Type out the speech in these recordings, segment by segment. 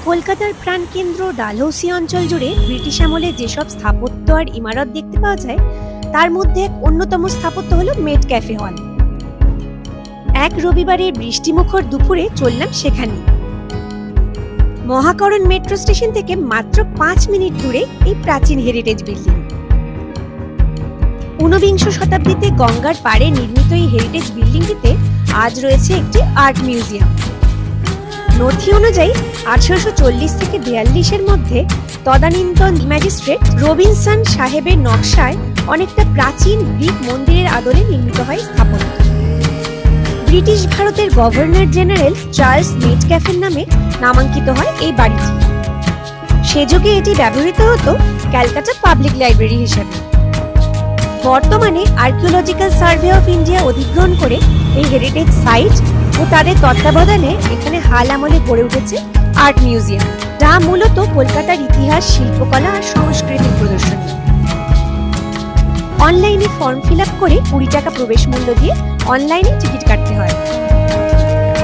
কলকাতার প্রাণকেন্দ্র ডালহৌসি অঞ্চল জুড়ে ব্রিটিশ আমলে যেসব স্থাপত্য আর ইমারত দেখতে পাওয়া যায় তার মধ্যে এক অন্যতম স্থাপত্য হলো মেট ক্যাফে হল। এক রবিবারের বৃষ্টিমুখর দুপুরে চললাম সেখানে। মহাকরণ মেট্রো স্টেশন থেকে মাত্র 5 মিনিট দূরে এই প্রাচীন হেরিটেজ বিল্ডিং। 19 শতাব্দীতে গঙ্গার পাড়ে নির্মিত এই হেরিটেজ বিল্ডিংটিতে আজ রয়েছে একটি আর্ট মিউজিয়াম। নথি অনুযায়ী 1840 থেকে 42-এর মধ্যে তদানীন্তন ম্যাজিস্ট্রেট রবিনসন সাহেবের নকশায় অনেকটা প্রাচীন গ্রিক মন্দিরের আদলে নির্মিত হয় স্থাপত্য। ব্রিটিশ ভারতের গভর্নর জেনারেল চার্লস মেট ক্যাফের নামে নামাঙ্কিত হয় এই বাড়িটি। সে যুগে এটি ব্যবহৃত হতো ক্যালকাটা পাবলিক লাইব্রেরি হিসেবে। বর্তমানে আর্কিওলজিক্যাল সার্ভে অফ ইন্ডিয়া অধিগ্রহণ করে এই হেরিটেজ সাইট ও তাদের তত্ত্বাবধানে এখানে হাল আমলে গড়ে উঠেছে আর্ট মিউজিয়াম, যা মূলত কলকাতার ইতিহাস, শিল্পকলা আর সংস্কৃতির প্রদর্শনী। অনলাইনে ফর্ম ফিল আপ করে 20 টাকা প্রবেশ মূল্য দিয়ে অনলাইনে টিকিট কাটতে হয়।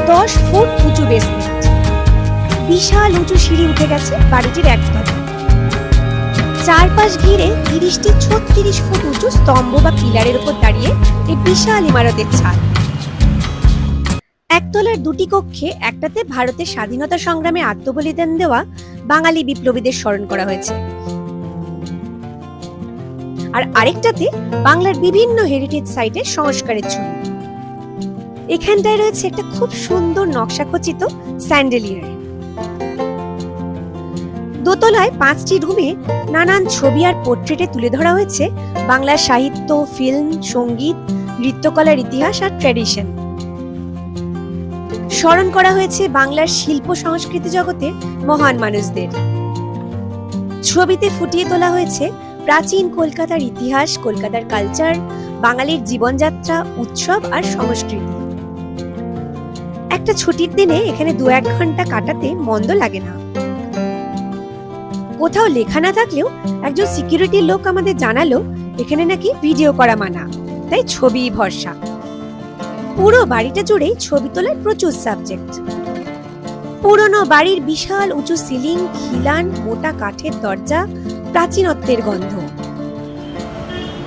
10 ফুট উঁচু বেসমেন্ট, বিশাল উঁচু সিঁড়ি উঠে গেছে বাড়িটির একতলায়। চারপাশ ঘিরে 30টি 36 ফুট উঁচু স্তম্ভ বা পিলারের উপর দাঁড়িয়ে এই বিশাল ইমারতের ছাদ। একতলার 2টি কক্ষে একটাতে ভারতের স্বাধীনতা সংগ্রামে আত্মবলিদান দেওয়া বাঙালি বিপ্লবীদের স্মরণ করা হয়েছে, আর আরেকটাতে বাংলার বিভিন্ন হেরিটেজ সাইটের সংস্কারের ছবি। এখানটায় রয়েছে একটা খুব সুন্দর নকশাখচিত স্যান্ডেলিয়ার। দোতলায় 5টি রুমে নানান ছবি আর পোর্ট্রেটে তুলে ধরা হয়েছে বাংলার সাহিত্য, ফিল্ম, সঙ্গীত, নৃত্যকলার ইতিহাস আর ট্র্যাডিশন। স্মরণ করা হয়েছে বাংলার শিল্প সংস্কৃতি জগতের মহান মানুষদের। ছবিতে ফুটিয়ে তোলা হয়েছে প্রাচীন কলকাতার ইতিহাস, কলকাতার কালচার, বাঙালির জীবনযাত্রা, উৎসব আর সংস্কৃতি। একটা ছুটির দিনে এখানে 2-1 ঘন্টা কাটাতে মন্দ লাগে না। কোথাও লেখা না থাকলেও একজন সিকিউরিটির লোক আমাদের জানালো এখানে নাকি ভিডিও করা মানা, তাই ছবি ভরসা। পুরো বাড়িটা জুড়েই ছবি তোলার প্রচুর সাবজেক্ট। পুরনো বাড়ির বিশাল উঁচু সিলিং, খিলান, মোটা কাঠের দরজা, প্রাচীনত্বের গন্ধ।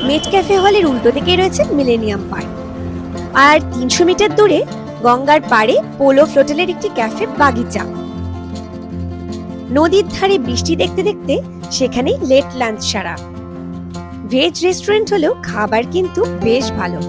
মেট ক্যাফে হলের উল্টো দিকে রয়েছে মিলেনিয়াম পার্ক, আর 300 মিটার দূরে গঙ্গার পাড়ে পোলো ফ্লোটেলের একটি ক্যাফে বাগিচা। নদীর ধারে বৃষ্টি দেখতে দেখতে সেখানেই লেট লাঞ্চ সারা। ভেজ রেস্টুরেন্ট হলেও খাবার কিন্তু বেশ ভালো।